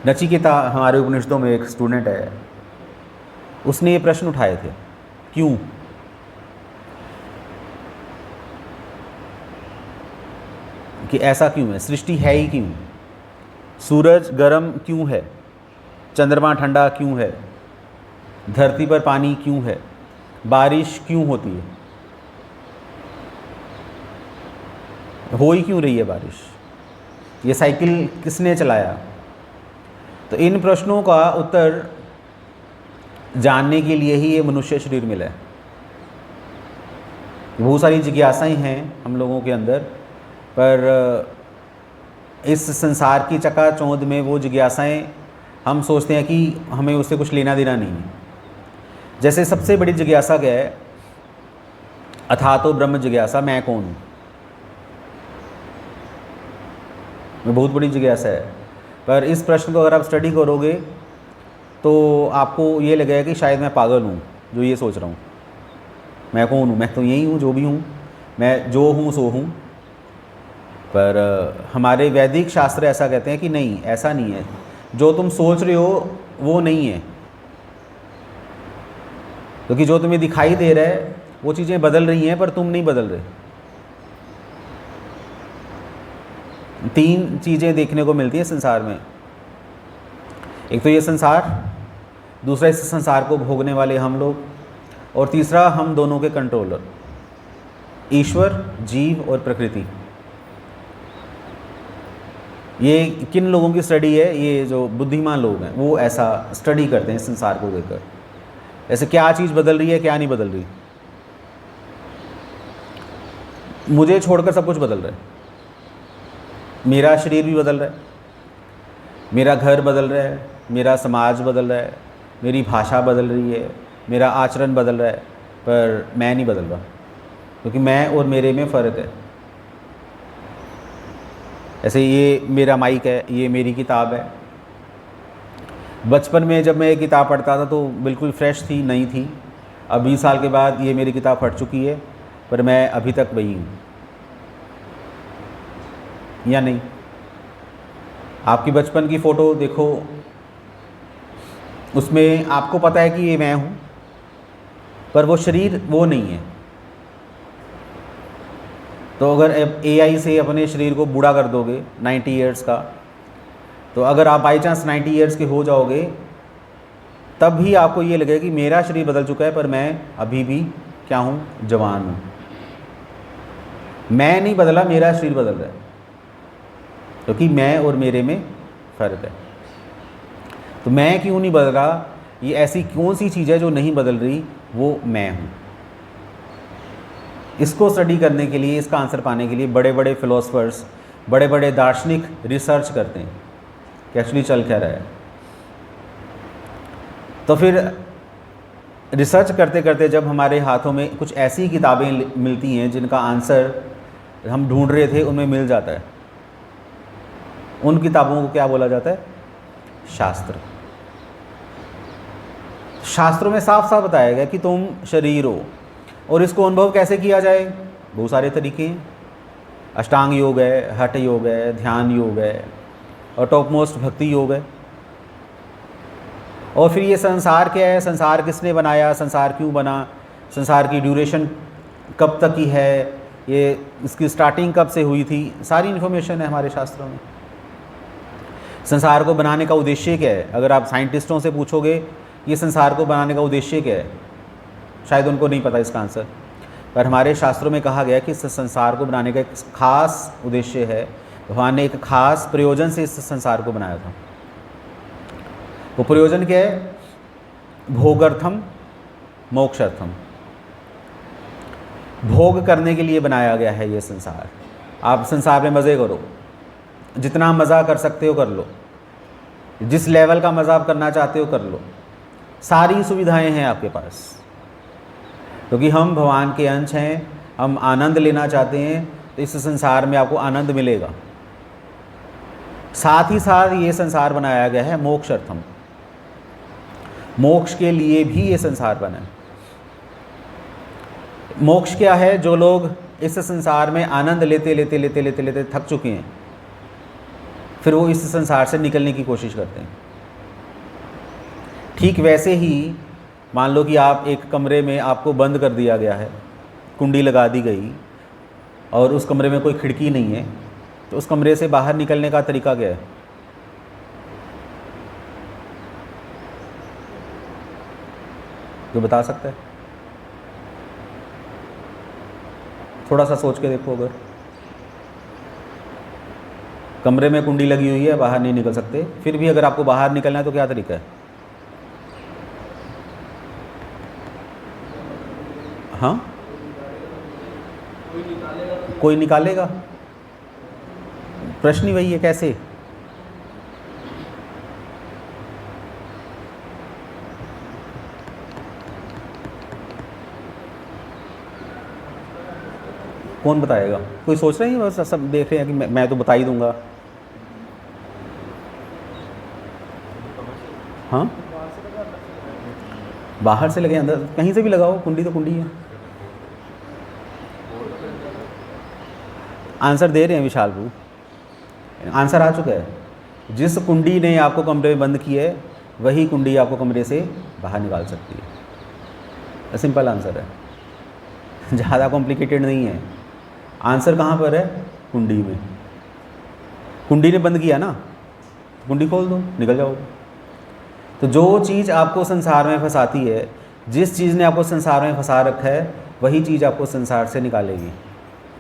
नचिकेता हमारे उपनिषदों में एक स्टूडेंट है, उसने ये प्रश्न उठाए थे, क्यों? कि ऐसा क्यों है, सृष्टि है ही क्यों, सूरज गर्म क्यों है, चंद्रमा ठंडा क्यों है, धरती पर पानी क्यों है, बारिश क्यों होती है, हो ही क्यों रही है बारिश, ये साइकिल किसने चलाया? तो इन प्रश्नों का उत्तर जानने के लिए ही ये मनुष्य शरीर मिला है। बहुत सारी जिज्ञासाएं हैं हम लोगों के अंदर, पर इस संसार की चकाचौंध में वो जिज्ञासाएं हम सोचते हैं कि हमें उससे कुछ लेना देना नहीं है। जैसे सबसे बड़ी जिज्ञासा क्या है? अथातो ब्रह्म जिज्ञासा, मैं कौन हूँ? मैं बहुत बड़ी जिज्ञासा है, पर इस प्रश्न को अगर आप स्टडी करोगे तो आपको ये लगेगा कि शायद मैं पागल हूँ जो ये सोच रहा हूँ। मैं कौन हूँ? मैं तो यही हूँ जो भी हूँ, मैं जो हूँ सो हूँ। पर हमारे वैदिक शास्त्र ऐसा कहते हैं कि नहीं, ऐसा नहीं है, जो तुम सोच रहे हो वो नहीं है, क्योंकि जो तुम्हें दिखाई दे रहा है वो चीज़ें बदल रही हैं पर तुम नहीं बदल रहे। तीन चीज़ें देखने को मिलती हैं संसार में, एक तो ये संसार, दूसरा इस संसार को भोगने वाले हम लोग, और तीसरा हम दोनों के कंट्रोलर, ईश्वर, जीव और प्रकृति। ये किन लोगों की स्टडी है? ये जो बुद्धिमान लोग हैं वो ऐसा स्टडी करते हैं संसार को देखकर, ऐसे क्या चीज़ बदल रही है, क्या नहीं बदल रही। मुझे छोड़कर सब कुछ बदल रहा है, मेरा शरीर भी बदल रहा है, मेरा घर बदल रहा है, मेरा समाज बदल रहा है, मेरी भाषा बदल रही है, मेरा आचरण बदल रहा है, पर मैं नहीं बदल रहा, क्योंकि मैं और मेरे में फ़र्क है। ऐसे ये मेरा माइक है, ये मेरी किताब है। बचपन में जब मैं ये किताब पढ़ता था तो बिल्कुल फ्रेश थी, नई थी। अब 20 साल के बाद ये मेरी किताब फट चुकी है, पर मैं अभी तक वही हूँ, या नहीं? आपकी बचपन की फ़ोटो देखो, उसमें आपको पता है कि ये मैं हूँ, पर वो शरीर वो नहीं है। तो अगर AI से अपने शरीर को बूढ़ा कर दोगे 90 ईयर्स का, तो अगर आप बाई चांस 90 ईयर्स के हो जाओगे तब भी आपको ये लगेगा कि मेरा शरीर बदल चुका है, पर मैं अभी भी क्या हूँ? जवान हूँ। मैं नहीं बदला, मेरा शरीर बदल रहा है, क्योंकि मैं और मेरे में फ़र्क है। तो मैं क्यों नहीं बदल रहा? ये ऐसी कौन सी चीज़ है जो नहीं बदल रही? वो मैं हूँ। इसको स्टडी करने के लिए, इसका आंसर पाने के लिए बड़े बड़े फिलोसफर्स, बड़े बड़े दार्शनिक रिसर्च करते हैं कि एक्चुअली चल क्या रहा है। तो फिर रिसर्च करते करते जब हमारे हाथों में कुछ ऐसी किताबें मिलती हैं जिनका आंसर हम ढूंढ रहे थे उनमें मिल जाता है, उन किताबों को क्या बोला जाता है? शास्त्र। शास्त्रों में साफ साफ बताया गया कि तुम शरीर हो, और इसको अनुभव कैसे किया जाए? बहुत सारे तरीके हैं। अष्टांग योग है, हठ योग है, ध्यान योग है, और टॉप मोस्ट भक्ति योग है। और फिर ये संसार क्या है, संसार किसने बनाया, संसार क्यों बना, संसार की ड्यूरेशन कब तक की है, ये इसकी स्टार्टिंग कब से हुई थी, सारी इन्फॉर्मेशन है हमारे शास्त्रों में। संसार को बनाने का उद्देश्य क्या है? अगर आप साइंटिस्टों से पूछोगे ये संसार को बनाने का उद्देश्य क्या है, शायद उनको नहीं पता इसका आंसर, पर हमारे शास्त्रों में कहा गया कि इस संसार को बनाने का एक खास उद्देश्य है। भगवान ने एक खास प्रयोजन से इस संसार को बनाया था। वो प्रयोजन क्या है? भोगार्थम मोक्षार्थम। भोग करने के लिए बनाया गया है ये संसार। आप संसार में मज़े करो, जितना मज़ा कर सकते हो कर लो, जिस लेवल का मज़ा आप करना चाहते हो कर लो, सारी सुविधाएं हैं आपके पास, क्योंकि हम भगवान के अंश हैं, हम आनंद लेना चाहते हैं, तो इस संसार में आपको आनंद मिलेगा। साथ ही साथ ये संसार बनाया गया है मोक्षार्थम, मोक्ष के लिए भी ये संसार बना है। मोक्ष क्या है? जो लोग इस संसार में आनंद लेते लेते लेते लेते लेते थक चुके हैं, फिर वो इस संसार से निकलने की कोशिश करते हैं। ठीक वैसे ही मान लो कि आप एक कमरे में, आपको बंद कर दिया गया है, कुंडी लगा दी गई और उस कमरे में कोई खिड़की नहीं है, तो उस कमरे से बाहर निकलने का तरीका क्या है? जो बता सकता है? थोड़ा सा सोच के देखो, अगर कमरे में कुंडी लगी हुई है, बाहर नहीं निकल सकते, फिर भी अगर आपको बाहर निकलना है तो क्या तरीका है? हाँ, कोई निकालेगा। प्रश्न ही वही है, कैसे? कौन बताएगा? कोई सोच रहे हैं? बस सब देख रहे हैं कि मैं तो बता ही दूंगा। हाँ, बाहर से लगे अंदर, कहीं से भी लगाओ, कुंडी तो कुंडी है। आंसर दे रहे हैं विशाल बू, आंसर आ चुका है। जिस कुंडी ने आपको कमरे में बंद किया है, वही कुंडी आपको कमरे से बाहर निकाल सकती है। सिंपल आंसर है, ज़्यादा कॉम्प्लिकेटेड नहीं है। आंसर कहाँ पर है? कुंडी में। कुंडी ने बंद किया ना, कुंडी खोल दो, निकल जाओगे। तो जो चीज़ आपको संसार में फंसाती है, जिस चीज़ ने आपको संसार में फंसा रखा है, वही चीज़ आपको संसार से निकालेगी।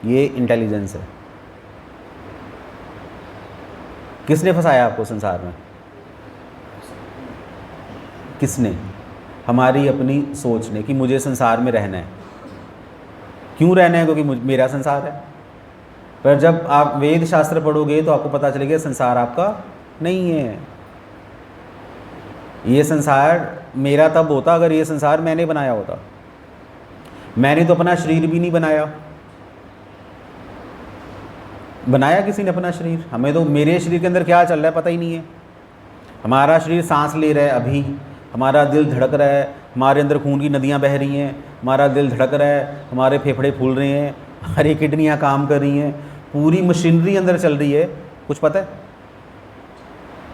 ये इंटेलिजेंस है। किसने फंसाया आपको संसार में? किसने? हमारी अपनी सोच ने, कि मुझे संसार में रहना है। क्यों रहना है? क्योंकि मेरा संसार है। पर जब आप वेद शास्त्र पढ़ोगे तो आपको पता चलेगा संसार आपका नहीं है। ये संसार मेरा तब होता अगर ये संसार मैंने बनाया होता। मैंने तो अपना शरीर भी नहीं बनाया। बनाया किसी ने अपना शरीर? हमें तो मेरे शरीर के अंदर क्या चल रहा है पता ही नहीं है। हमारा शरीर सांस ले रहा है अभी, हमारा दिल धड़क रहा है, हमारे अंदर खून की नदियाँ बह रही हैं, हमारा दिल धड़क रहा है, हमारे फेफड़े फूल रहे हैं, हमारी किडनियाँ काम कर रही हैं, पूरी मशीनरी अंदर चल रही है। कुछ पता है?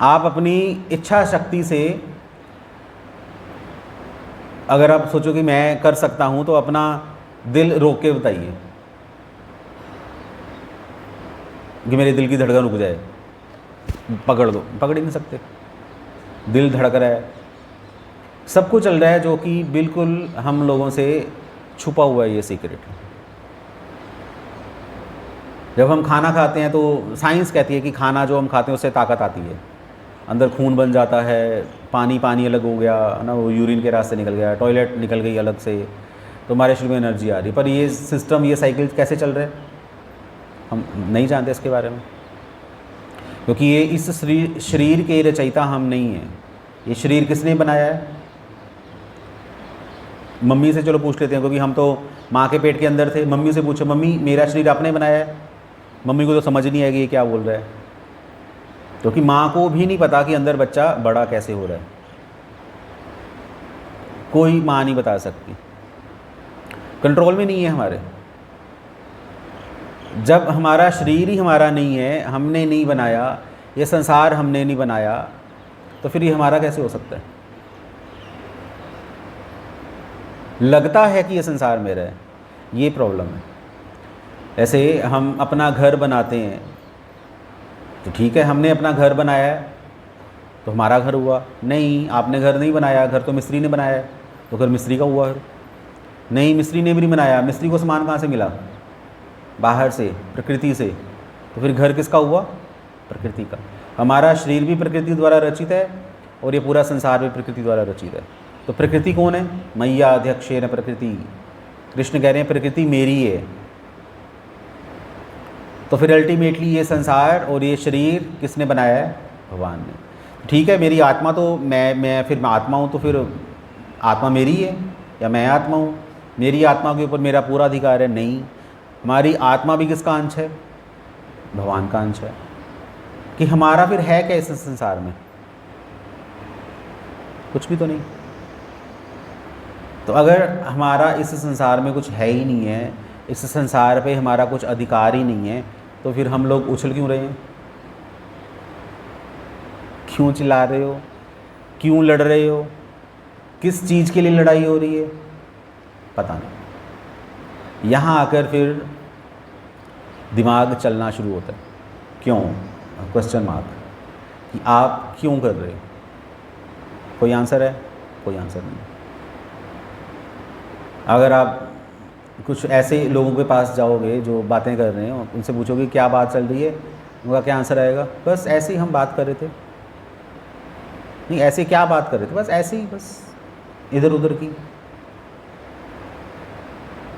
आप अपनी इच्छा शक्ति से अगर आप सोचो कि मैं कर सकता हूँ, तो अपना दिल रोक के बताइए कि मेरे दिल की धड़कन रुक जाए, पकड़ दो, पकड़ ही नहीं सकते। दिल धड़क रहा है, सब कुछ चल रहा है, जो कि बिल्कुल हम लोगों से छुपा हुआ है ये सीक्रेट। जब हम खाना खाते हैं तो साइंस कहती है कि खाना जो हम खाते हैं उससे ताकत आती है, अंदर खून बन जाता है, पानी पानी अलग हो गया ना, वो यूरिन के रास्ते निकल गया, टॉयलेट निकल गई अलग से, तो हमारे शरीर में एनर्जी आ रही है। पर ये सिस्टम, ये साइकिल कैसे चल रहे हैं हम नहीं जानते इसके बारे में, क्योंकि ये इस शरीर के रचयिता हम नहीं हैं। ये शरीर किसने बनाया है? मम्मी से चलो पूछ लेते हैं, क्योंकि हम तो माँ के पेट के अंदर थे। मम्मी से पूछो, मम्मी मेरा शरीर आपने बनाया है? मम्मी को तो समझ नहीं आएगी ये क्या बोल रहा है, क्योंकि माँ को भी नहीं पता कि अंदर बच्चा बड़ा कैसे हो रहा है। कोई माँ नहीं बता सकती, कंट्रोल में नहीं है हमारे। जब हमारा शरीर ही हमारा नहीं है, हमने नहीं बनाया, ये संसार हमने नहीं बनाया, तो फिर ये हमारा कैसे हो सकता है? लगता है कि ये संसार मेरा है, ये प्रॉब्लम है। ऐसे हम अपना घर बनाते हैं, तो ठीक है हमने अपना घर बनाया है तो हमारा घर हुआ। नहीं, आपने घर नहीं बनाया, घर तो मिस्त्री ने बनाया है, तो घर मिस्त्री का हुआ। नहीं, मिस्त्री ने भी नहीं बनाया, मिस्त्री को सामान कहाँ से मिला? बाहर से, प्रकृति से। तो फिर घर किसका हुआ? प्रकृति का। हमारा शरीर भी प्रकृति द्वारा रचित है और ये पूरा संसार भी प्रकृति द्वारा रचित है। तो प्रकृति कौन है? मैया अध्यक्षेन प्रकृति। कृष्ण कह रहे हैं प्रकृति मेरी है। तो फिर अल्टीमेटली ये संसार और ये शरीर किसने बनाया है? भगवान ने। ठीक है, मेरी आत्मा तो मैं आत्मा हूँ, तो फिर आत्मा मेरी है या मैं आत्मा हूँ? मेरी आत्मा के ऊपर मेरा पूरा अधिकार है? नहीं, हमारी आत्मा भी किसका अंश है? भगवान का अंश है। कि हमारा फिर है क्या इस संसार में? कुछ भी तो नहीं। तो अगर हमारा इस संसार में कुछ है ही नहीं है, इस संसार पे हमारा कुछ अधिकार ही नहीं है, तो फिर हम लोग उछल क्यों रहे हैं? क्यों चिल्ला रहे हो, क्यों लड़ रहे हो, किस चीज़ के लिए लड़ाई हो रही है, पता नहीं। यहाँ आकर फिर दिमाग चलना शुरू होता है, क्यों, क्वेश्चन मार्क, कि आप क्यों कर रहे हो। कोई आंसर है? कोई आंसर नहीं। अगर आप कुछ ऐसे लोगों के पास जाओगे जो बातें कर रहे हैं, उनसे पूछोगे क्या बात चल रही है, उनका क्या आंसर आएगा? बस ऐसे ही हम बात कर रहे थे। नहीं, ऐसे क्या बात कर रहे थे, बस ऐसे ही, बस इधर उधर की।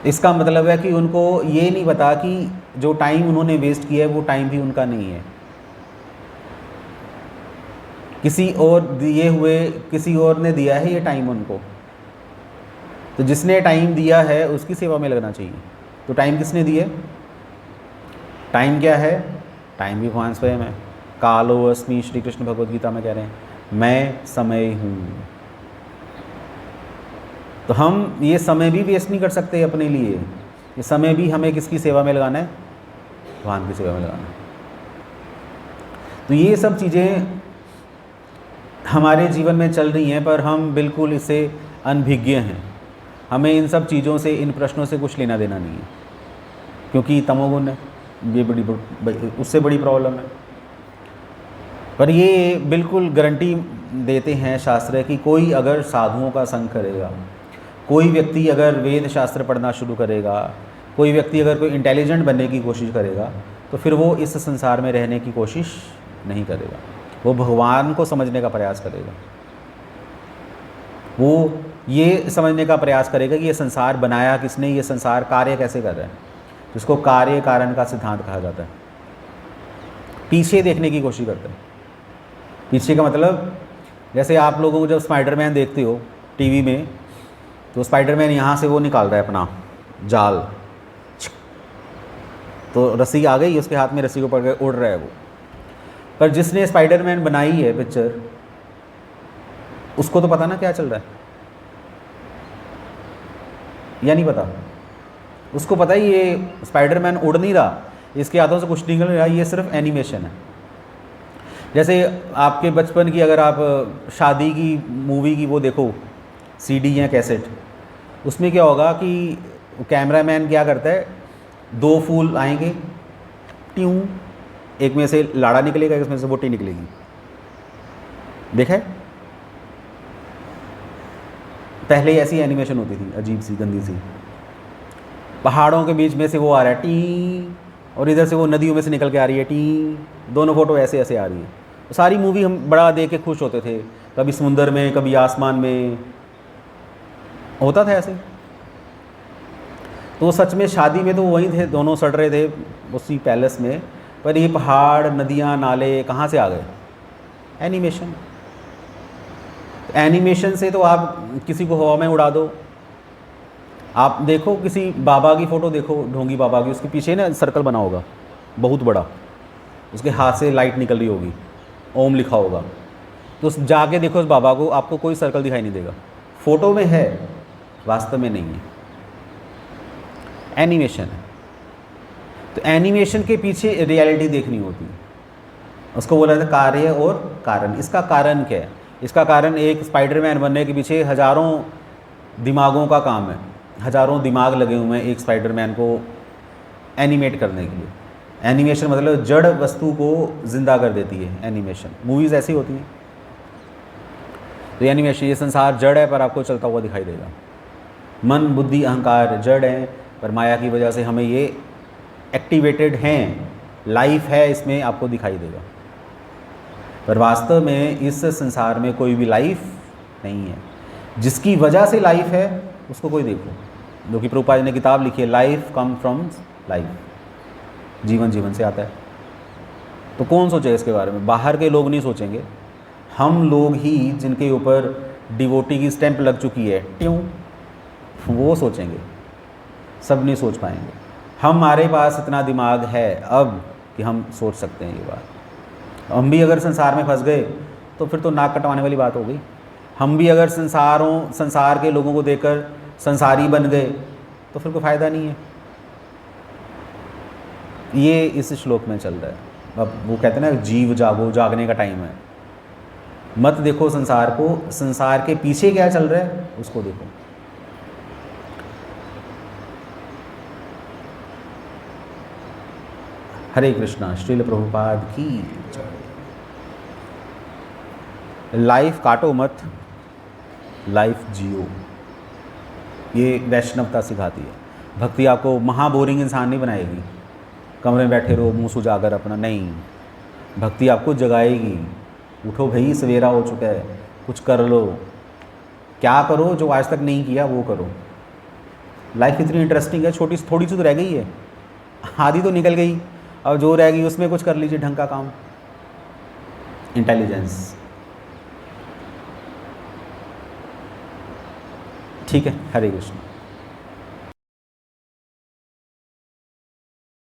इसका मतलब है कि उनको ये नहीं पता कि जो टाइम उन्होंने वेस्ट किया है वो टाइम भी उनका नहीं है, किसी और दिए हुए, किसी और ने दिया है ये टाइम उनको। तो जिसने टाइम दिया है उसकी सेवा में लगना चाहिए। तो टाइम किसने दिया? टाइम क्या है? टाइम भी भगवान स्वयं है। कालो अस्मि, श्री कृष्ण भगवद गीता में कह रहे हैं, मैं समय हूँ। तो हम ये समय भी वेस्ट नहीं कर सकते अपने लिए। ये समय भी हमें किसकी सेवा में लगाना है? भगवान की सेवा में लगाना है। तो ये सब चीज़ें हमारे जीवन में चल रही हैं, पर हम बिल्कुल इससे अनभिज्ञ हैं। हमें इन सब चीज़ों से, इन प्रश्नों से कुछ लेना देना नहीं है, क्योंकि तमोगुण है, ये उससे बड़ी प्रॉब्लम है। पर ये बिल्कुल गारंटी देते हैं शास्त्र कि कोई अगर साधुओं का संग करेगा, कोई व्यक्ति अगर वेद शास्त्र पढ़ना शुरू करेगा, कोई व्यक्ति अगर कोई इंटेलिजेंट बनने की कोशिश करेगा, तो फिर वो इस संसार में रहने की कोशिश नहीं करेगा, वो भगवान को समझने का प्रयास करेगा। वो ये समझने का प्रयास करेगा कि ये संसार बनाया किसने, ये संसार कार्य कैसे कर रहा है, जिसको कार्य कारण का सिद्धांत कहा जाता है। पीछे देखने की कोशिश करते हैं। पीछे का मतलब, जैसे आप लोगों को जब स्पाइडरमैन देखते हो टीवी में, तो स्पाइडरमैन यहाँ से वो निकाल रहा है अपना जाल, तो रस्सी आ गई, उसके हाथ में रस्सी को पकड़ के उड़ रहा है वो। पर जिसने स्पाइडरमैन बनाई है पिक्चर, उसको तो पता ना क्या चल रहा है, या नहीं पता? उसको पता ही ये स्पाइडरमैन उड़ नहीं रहा, इसके हाथों से कुछ निकल नहीं रहा, ये सिर्फ एनिमेशन है। जैसे आपके बचपन की अगर आप शादी की मूवी की वो देखो, सीडी या कैसेट, उसमें क्या होगा कि कैमरामैन क्या करता है, दो फूल आएंगे, ट्यूं, एक में से लाड़ा निकलेगा, एक में से बोटी निकलेगी। देखा है? पहले ऐसी एनिमेशन होती थी, अजीब सी, गंदी सी। पहाड़ों के बीच में से वो आ रहा है टी, और इधर से वो नदियों में से निकल के आ रही है टी, दोनों फोटो ऐसे ऐसे आ रही है। तो सारी मूवी हम बड़ा देख के खुश होते थे, कभी समुंदर में, कभी आसमान में, होता था ऐसे। तो सच में शादी में तो वही थे, दोनों सड़ रहे थे उसी पैलेस में, पर ये पहाड़, नदियाँ, नाले कहाँ से आ गए? एनिमेशन। एनिमेशन से तो आप किसी को हवा में उड़ा दो। आप देखो किसी बाबा की फ़ोटो देखो, ढोंगी बाबा की, उसके पीछे ना सर्कल बना होगा बहुत बड़ा, उसके हाथ से लाइट निकल रही होगी, ओम लिखा होगा। तो जाके देखो उस बाबा को, आपको कोई सर्कल दिखाई नहीं देगा। फ़ोटो में है, वास्तव में नहीं है, एनिमेशन है। तो एनिमेशन के पीछे रियलिटी देखनी होती है। उसको बोला था कार्य और कारण। इसका कारण क्या है? इसका कारण एक स्पाइडरमैन बनने के पीछे हज़ारों दिमागों का काम है, हज़ारों दिमाग लगे हुए हैं एक स्पाइडरमैन को एनिमेट करने के लिए। एनिमेशन मतलब जड़ वस्तु को ज़िंदा कर देती है एनिमेशन। मूवीज़ ऐसी होती हैं। तो एनिमेशन, ये संसार जड़ है पर आपको चलता हुआ दिखाई देगा। मन, बुद्धि, अहंकार जड़ हैं, पर माया की वजह से हमें ये एक्टिवेटेड हैं, लाइफ है इसमें, आपको दिखाई देगा। पर वास्तव में इस संसार में कोई भी लाइफ नहीं है। जिसकी वजह से लाइफ है उसको कोई देखो, जो कि प्रभुपाद जी ने किताब लिखी है, लाइफ कम फ्रॉम लाइफ, जीवन जीवन से आता है। तो कौन सोचेगा इसके बारे में? बाहर के लोग नहीं सोचेंगे, हम लोग ही जिनके ऊपर डिवोटी की स्टैंप लग चुकी है, क्यों, वो सोचेंगे, सब नहीं सोच पाएंगे। हमारे पास इतना दिमाग है अब कि हम सोच सकते हैं ये बात। हम भी अगर संसार में फंस गए तो फिर तो नाक कटवाने वाली बात हो गई। हम भी अगर संसार के लोगों को देखकर संसारी बन गए तो फिर कोई फ़ायदा नहीं है। ये इस श्लोक में चल रहा है। अब वो कहते हैं ना, जीव जागो, जागने का टाइम है। मत देखो संसार को, संसार के पीछे क्या चल रहा है उसको देखो। हरे कृष्णा। श्रील प्रभुपाद की जय। लाइफ काटो मत, लाइफ जियो, ये वैष्णवता सिखाती है। भक्ति आपको महाबोरिंग इंसान नहीं बनाएगी, कमरे में बैठे रहो मुंह सुजाकर अपना, नहीं। भक्ति आपको जगाएगी, उठो भाई सवेरा हो चुका है, कुछ कर लो। क्या करो जो आज तक नहीं किया वो करो। लाइफ इतनी इंटरेस्टिंग है, छोटी थोड़ी सी तो रह गई है, आधी तो निकल गई, अब जो रह गई उसमें कुछ कर लीजिए ढंग का काम। इंटेलिजेंस, ठीक है। हरे कृष्ण।